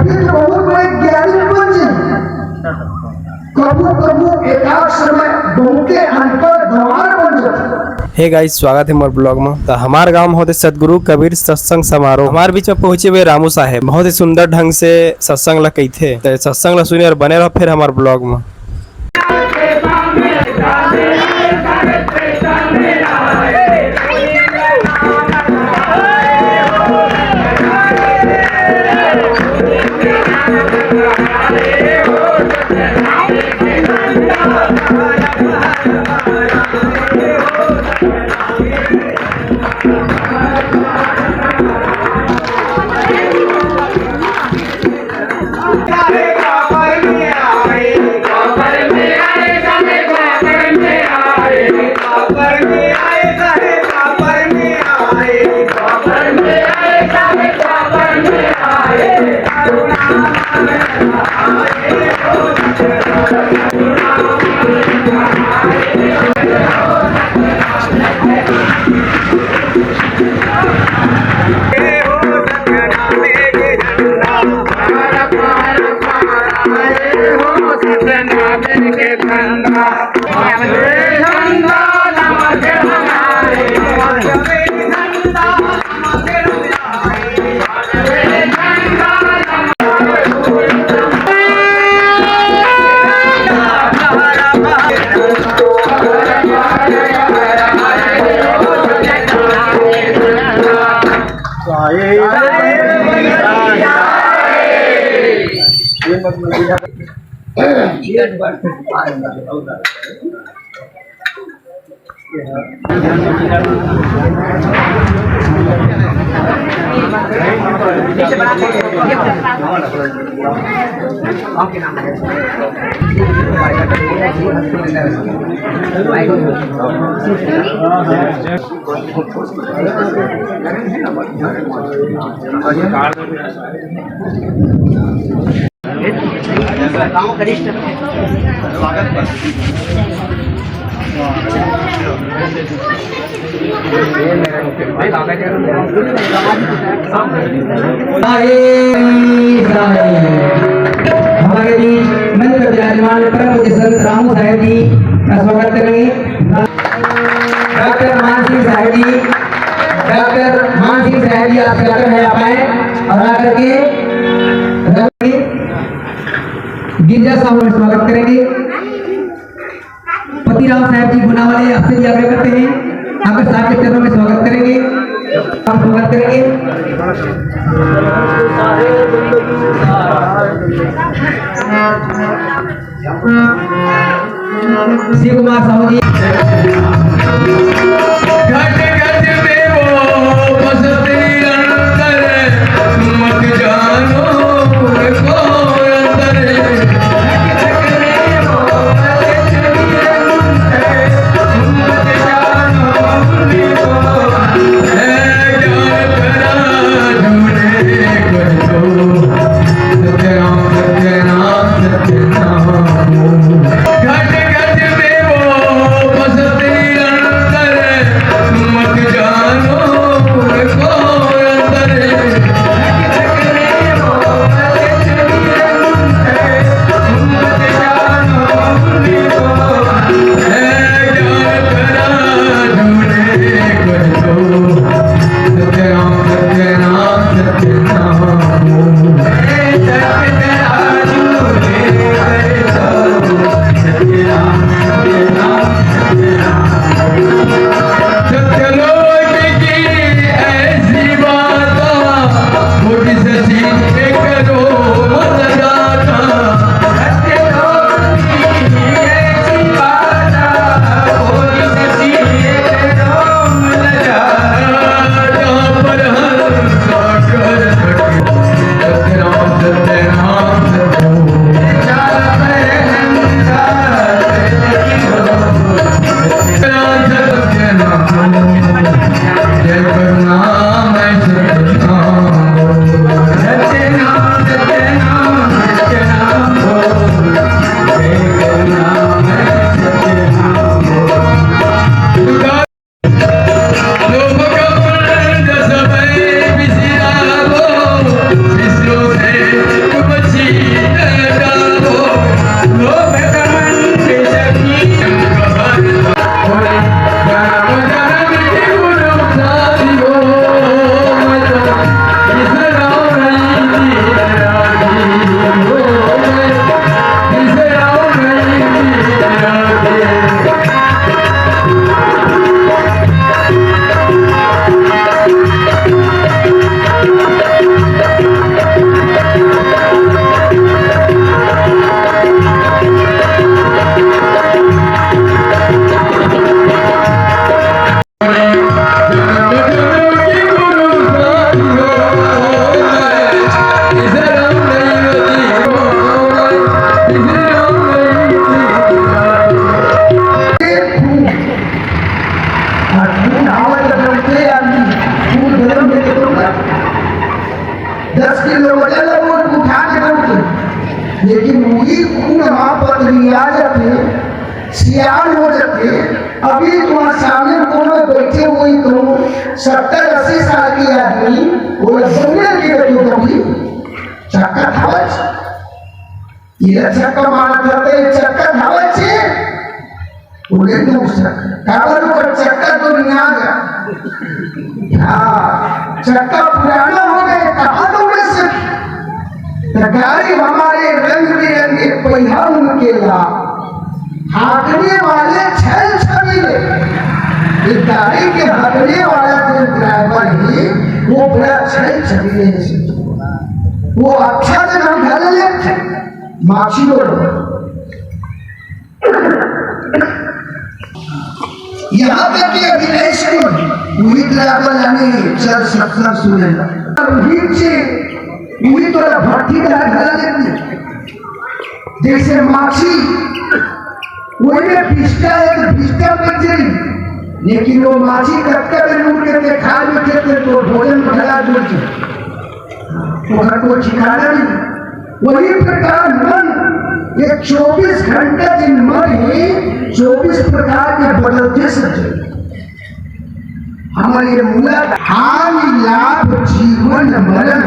फिर बहुत बड़े ज्ञानी बन जाए। कबू कबू एकाक्षर में बहुते अनपढ़ गंवार बन जाए। हे गाइस, स्वागत है हमारे ब्लॉग में। तो हमारे गांव में होते सतगुरु कबीर सत्संग समारोह। हमारे बीच में पहुंचे हुए रामू साहेब बहुत ही सुंदर ढंग से सत्संग ला कही थे। तो सत्संग ला सुनिए और बने रहो फिर हमारे ब्लॉग में। हमारे बीच मंच पर विराजमान परम पूज्य संत रामू साहेब जी का स्वागत करेंगे। डॉक्टर मान सिंह साहेब जी, डॉक्टर मान सिंह साहेब जी आपसे आकर है आप आए और आकर के गिरजा साहब का स्वागत करेंगे। पतिराम साहब जी गुना वाले आपसे भी आग्रह करते हैं आकर साहब के चरणों में स्वागत करेंगे। आप स्वागत करेंगे। शिव कुमार साहू जी घट घट में वो बसते निरंतर मत जान 10 किलो वजन वो उठा के रखते, लेकिन वही खून वहां पतली आ जाते, सियान हो जाते। अभी तुम्हारे सामने कोनो बैठे हुई तुम 70-80 साल की आदमी वो जंगल की रखी कभी चक्कर धावच, ये चक्कर मार करते चक्कर धावच है, उन्हें तो काबर ऊपर चक्कर तो नहीं आ गया। हाँ, चक्कर पुराना हो गए, कहाँ दौड़े से गाड़ी हमारे रंग बिरंगे पहिया उनके ला हाँकने वाले छल छबीले, इस गाड़ी के हाँकने वाला जो ड्राइवर है वो बड़ा छल छबीले है। वो अच्छा से हम घर लेते माछी यहाँ तक कि अभी नहीं सुन वही ड्राइवर यानी चल सत्संग सुने वही तो भट्टी का घर लेते जैसे माछी वही में पिस्टा है तो पिस्टा बच रही, लेकिन वो माछी कटकर लूट के खा लेते थे तो भोजन भला दूर वो घर को ठिकाना नहीं। वही प्रकार मन ये 24 घंटा जिन मन ही 24 प्रकार के बदलते सच्चे हमारे मूला हानि लाभ जीवन मरण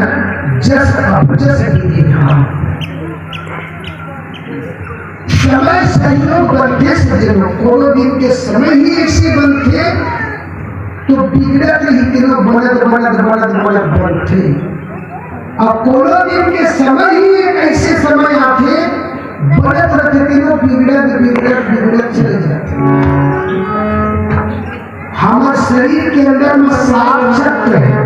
जस अपजस देखा समय सहयोग बनते सजनों कोनो दिन के समय ही ऐसे बनते तो बिगड़त ही दिनों बनत बनते। अब कोनो दिन के समय ही एक ऐसे समय आते बढ़त रहते दिनों बिगड़त चले जाते। हमारे शरीर के अंदर में 7 चक्र है,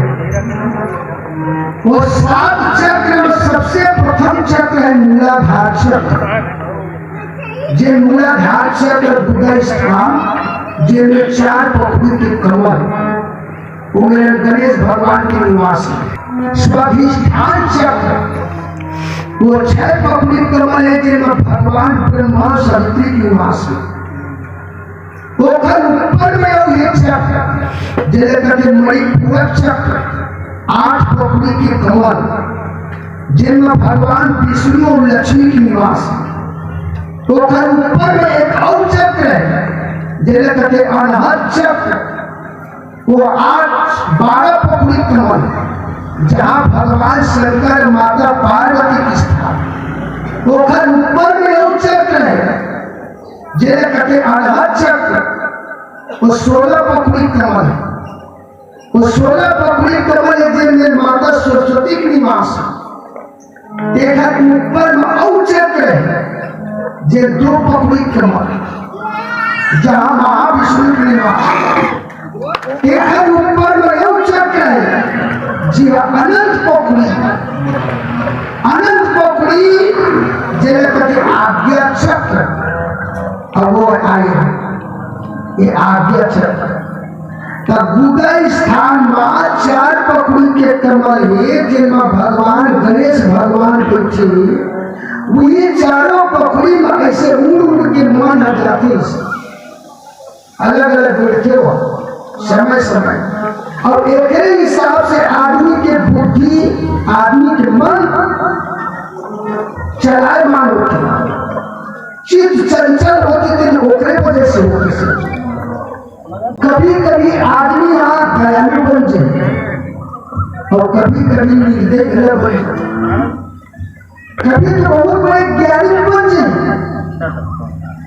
वो 7 चक्र में सबसे प्रथम चक्र है मूलाधार चक्र। जे मूलाधार चक्र बुद्ध स्थान जिनमें 4 पखुड़ी के कमल उनमें गणेश भगवान के निवास है। स्वाधिष्ठान चक्र वो 6 पखुड़ी कमल है जिनमें भगवान ब्रह्मा शक्ति के निवास है। वो घर ऊपर में वो एक चक्र जिसे कहते मणिपूरक चक्र 8 पखुड़ी के कमल जिनमें भगवान विष्णु और लक्ष्मी के निवास है। तो घर ऊपर में एक और चक्र है जिसे कहते अनहद चक्र, वो 12 पखुड़ी कमल जहाँ भगवान शंकर माता पार्वती की स्थान। वो घर ऊपर में और चक्र है जिसे कहते अनहद चक्र, वो 16 पखुड़ी कमल, वो 16 पखुड़ी कमल है जिनमें माता सरस्वती की निवास है। देखा ऊपर में और चक्र है जे 2 पखुड़ी कमल जहाँ महाविष्णु के निवास। एक ऊपर में यह चक्र है जी अनंत पखुड़ी, अनंत पखुड़ी जिन्हें कहते आज्ञा चक्र। अब वो आए ये आज्ञा चक्र तब बुद्ध स्थान में 4 पखुड़ी के कमल है जिनमें भगवान गणेश भगवान बैठे। वही चारों पखुड़ी में ऐसे उड़ के मन आ जाते अलग अलग बैठे हो समय समय और एक हिसाब से आदमी के बुद्धि आदमी के मन चलायमान होते चित्त चंचल होते थे ओकरे वजह से होते। कभी कभी आदमी यहाँ दयालु बन जाए और कभी कभी निर्दय ग्रह बन जाए, कभी तो बहुत बड़े ज्ञानी बन जाए,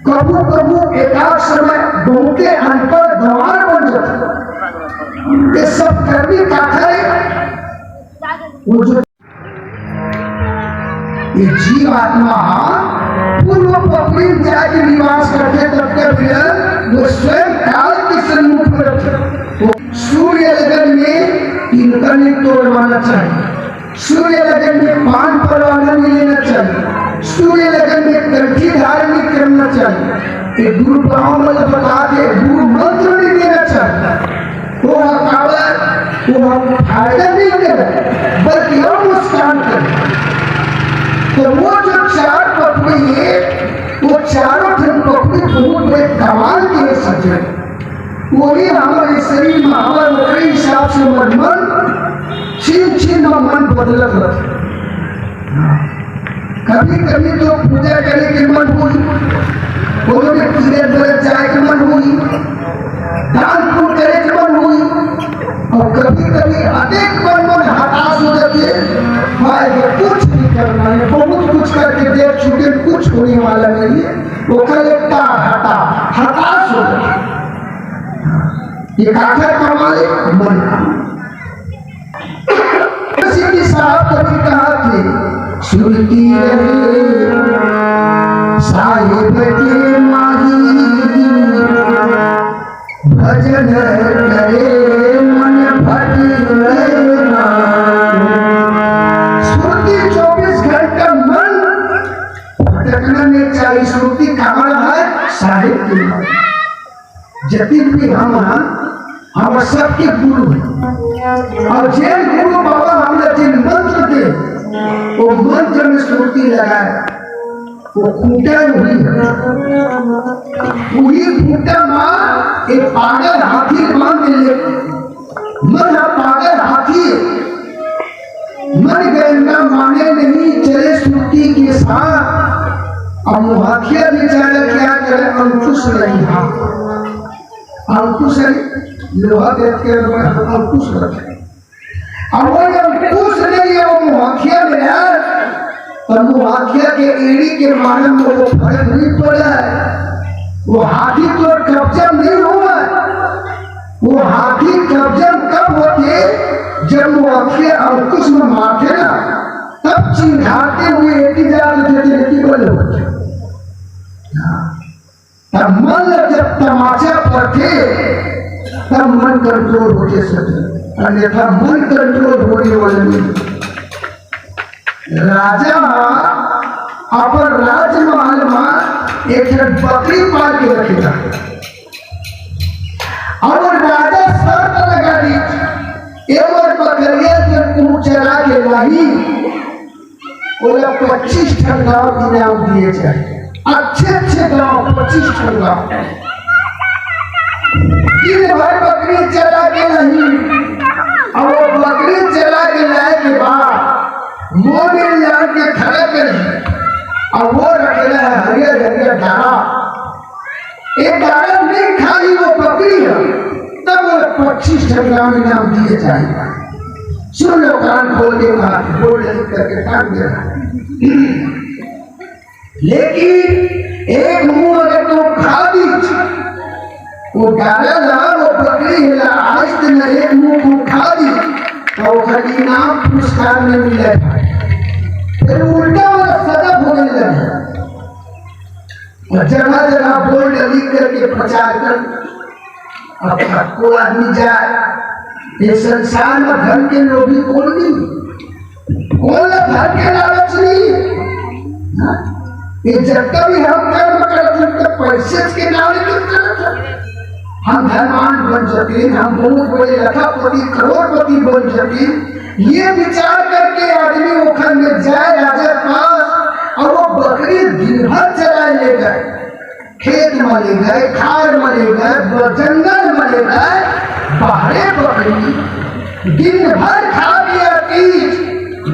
कबू कबू एकाध समय बहु के अनपढ़ गंवार बन जाते। ये सब करने का है वो जो ये जीव आत्मा पूर्व पखुड़ी जाके निवास करते तब कर वो स्वयं काल के सम्मुख में रखे। सूर्य लगन में इनका नहीं तोड़वाना चाहिए, सूर्य लगन में पान परवाना नहीं लेना चाहिए, सूर्य लगन में कंठी धारण नहीं करना चाहिए, एक गुरु ब्राह्मण बता दे गुरु मंत्र नहीं देना चाहिए। वो काबर वो फायदा नहीं करे बल्कि और नुकसान करे। तो वो जो 4 पखुड़ी है वो चारों पखुड़ी बहुत बड़े कमाल के सज्जन वही हमारे शरीर में हमारे हिसाब से मन छीन छीन में मन बदलत रहे। कभी कभी तो पूजा करे के मन हुई, कोनो में कीड़े तरह जाए के मन हुई, दान पुण्य करे के मन हुई, और कभी कभी अनेक मन हताश हो जाते, कुछ नहीं करना है, बहुत कुछ करके देख चुके, कुछ होने वाला नहीं है, वो कलेक्टा हताश हो जाते। ये काकर कमाले मन की साहब कभी कहा कि सुनती रहे साहिब के माही, भजन करे मन भटके ना। सुनती 24 घंटा मन भटकना नहीं चाहिए। सुनती कहाँ है? साहिब के माही। जतिन भी हम सबके गुरु हैं, और जैन गुरु बाबा हमने जिन मंत्र दे वो मंत्र में सुरती लगाए, वो खूटा हुई पूरी खूटा मां एक पागल हाथी मान ले, मन पागल हाथी मन गए माने नहीं चले सुरती के साथ। अब वो हाथिया बेचारा क्या करे, अंकुश नहीं अंकुश लोहा देख के अंकुश रखे, और वो अंकुश नहीं है, वो मुहाखिया में है, और मुहाखिया के एड़ी के मानव में वो फर्क नहीं पड़ा है। वो हाथी तो कब्जा नहीं हुआ, वो हाथी कब्जा कब होते जब मुहाखिया अंकुश में मारते ना, तब चिन्हाते हुए एड़ी जाती बोले तब मन जब तमाचा पर थे तब मन कंट्रोल होते सके, अन्यथा मन कंट्रोल होने वाले नहीं। राजा अपन राजमहल में एक बकरी पाल के रखेगा, और राजा शर्त लगा दी एक बकरिया जब चला के लाई, 25 टन गाँव इनाम दिए जाए, अच्छे गाँव 25 टन गाँव। दिन भर बकरी चला के नहीं, और वो बकरी चला के लाए के बाद मोने ला के खड़ा करें, और वो रखेला है हरियर हरियर दाना। एक दाना नहीं खाई वो बकरी है, तब वो 25 टन गाँव इनाम दिए जाएगा। सुन लो, कान खोल के बोल करके कान दे। लेकिन एक मुंह अगर तो खा दी, वो डाला ला वो बकरी हिला आज दिन एक मुंह को खा दी, तो खड़ी इनाम पुरस्कार में मिले। फिर उल्टा वाला सदब होने लगा, और जगह जगह बोल डली करके प्रचार कर, अब को आदमी जाए ये संसार में धन के लोग भी कौन धन के लालच नहीं। ये जब कभी हम कर्म करते तो पैसे के नाम करते, हम धनवान बन सके, हम बहुत बड़े लखपति करोड़पति बन सके, ये विचार करके आदमी ओखर में जाए राजा पास, और वो बकरी दिन भर चराए ले गए, खेत में ले गए, खार में ले गए, जंगल में ले गए, बाहरे बकरी दिन भर खा लिया तीज।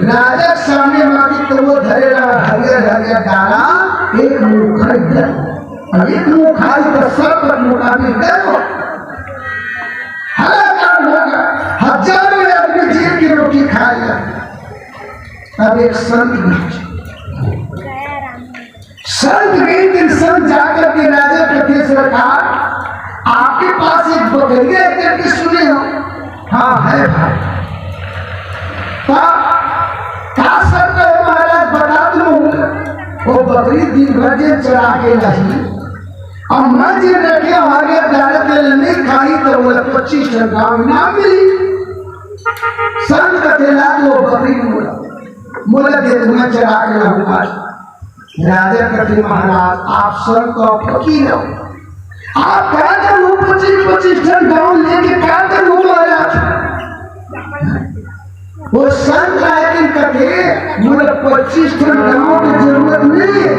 राजा सामने मांगी तो वो धरेला हरियर हरियर दाना, एक मुंह खाई, और एक मुंह खाई तो सब पर मुकाबले करो, हलाकान होगा, हजारों आदमी जेल की रोटी खाएगा। अब एक संत एक दिन संत जाकर के राजा कहते सरकार आपके पास एक बकरी है करके सुने हो? हाँ है भाई। क्या शर्त है महाराज, बता दो। वो बकरी दिन भर जे चरा के नहीं, और मैं जे रखे आगे डालत नहीं खाई तो वो 25 टन गाँव इनाम मिली। संत का तेला तो बकरी बोला दे मैं चरा के लाऊंगा। राजा कहते महाराज आप संत का फकीर हो, आप क्या करो 25 टन गाँव लेके क्या करो महाराज। वो संत लेकिन कहते मुझे 25 टन गाँव की जरूरत नहीं है,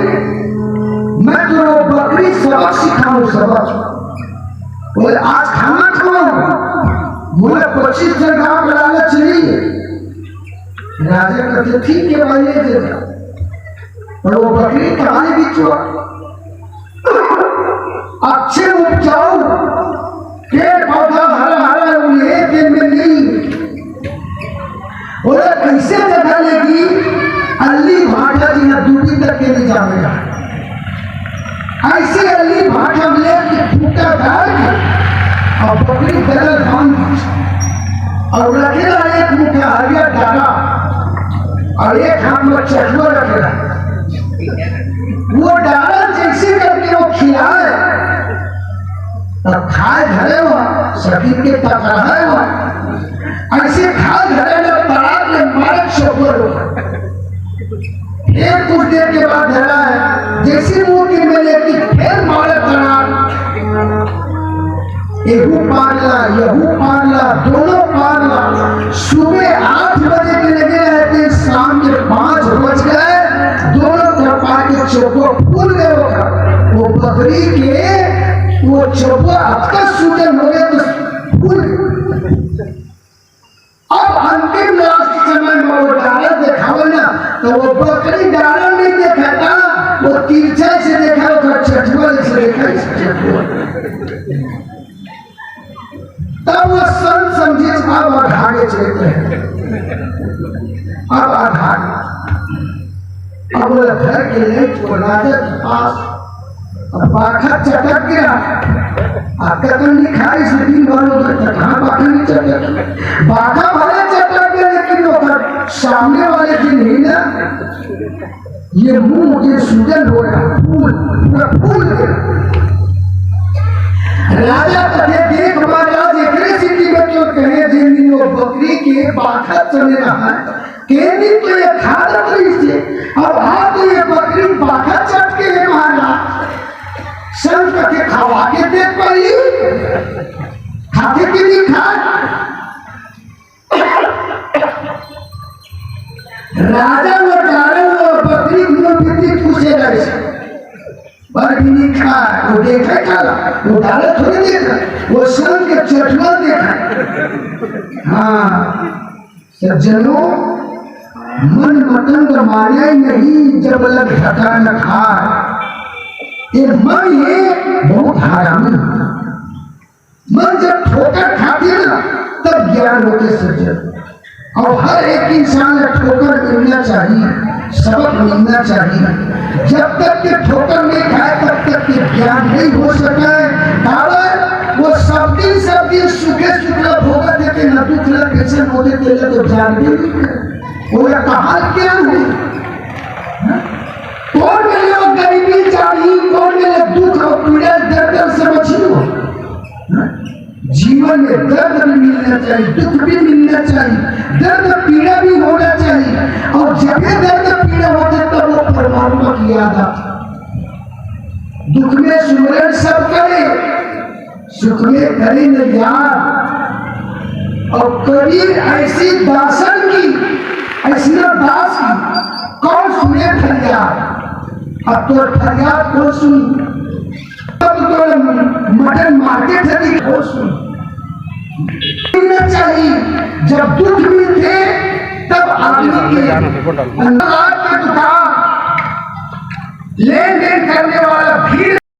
मैं तो बकरी सबक सिखाऊं सबक। बोले आज खाना खाओ, बोले 25 टन गाँव का लालच नहीं, राजा कहते ठीक है भाई ले दे दो। और वो बकरी कहानी भी चुआ अच्छे उपजाऊ पेड़ पौधा हरा हरा एक दिन में नहीं बोले कैसे जगह लेगी अल्ली भाटा जी ना दूरी तक के लिए जाएगा ऐसे अल्ली भाटा में लेके फूटा डाल और बकरी दरल बांध और रखेगा एक मुठ्ठा हरिया डाला और एक हाथ में चश्मा रखेगा वो डाला जैसे करके वो खिलाए और खाए धरे हुआ शरीर के टकराए हुआ ऐसे खाए धरे में तड़ाक में मारे शोकर फिर कुछ देर के बाद धरा है जैसे मुंह में लेके फिर मारे तड़ाक यहू पारला दोनों पारला सुबह 8 बजे के लगे रहते शाम के 5 बज गए दोनों तरफा के चौको फूल गए वो बकरी के वो चौको आपका सूजन हो गए तो फूल अब अंतिम लास्ट समय में वो डाला देखावे ना तो वो बकरी डाला नहीं देखा था वो तिरछा से देखा वो चटुआ से देखा तब वो संत समझे अब आगे चलते हैं अब आगे अब वो घर के लिए राजा के पास बाखा चटक गया आपका तो नहीं खाई इसलिए दिन भर उधर चटका बाखा नहीं चटक बाखा भले चटक गया लेकिन वो सामने वाले दिन ही ना ये मुंह ये सूजन हो रहा फूल पूरा फूल गया राजा कहे देख महाराज एक सिटी में क्यों कहे जिन वो बकरी के बाखा चले रहा है केंद्र तो ये खाना तो इसे अब हाथ ये बकरी बाखा चट के है महाराज संत के खवा के देख पाई खाते के नहीं खा राजा वो डाले वो बकरी मुंह पीती पूछे रहे नहीं खा वो देखा खाला वो डाले थोड़ी देखा वो संत के चटवा देखा हाँ सज्जनों मन मतंग माने नहीं जब लग घटा न खाए ये मन ये बहुत हरामी मन जब ठोकर खाती है ना तब ज्ञान होते सज्जन और हर एक इंसान को ठोकर मिलना चाहिए सबक मिलना चाहिए जब तक के ठोकर नहीं खाए तब तक के ज्ञान नहीं हो सका है कारण वो सब दिन सुखे सुखला भोगा देते न दुख लग कैसे बोले तेरे तो जान भी नहीं वो कहा क्या है कौन मेरे लोग गरीबी चाहिए कौन मेरे दुख और पीड़ा दर्द समझियो जीवन में दर्द भी मिलना चाहिए दुख भी मिलना चाहिए दर्द पीड़ा भी होना चाहिए और जब दर्द पीड़ा होते तब वो परमात्मा की याद आती दुख में सुमरन सब करे सुख में करे न याद और कबीर ऐसी दासन की ऐसी दास की कौन सुने फरियाद अब तो फरियाद कौन सुनी तब तो मटन मार्केट है कौन सुनी चाहिए जब दुख मिलते तब आदमी के अंदर के दुकान लेन देन करने वाला भीड़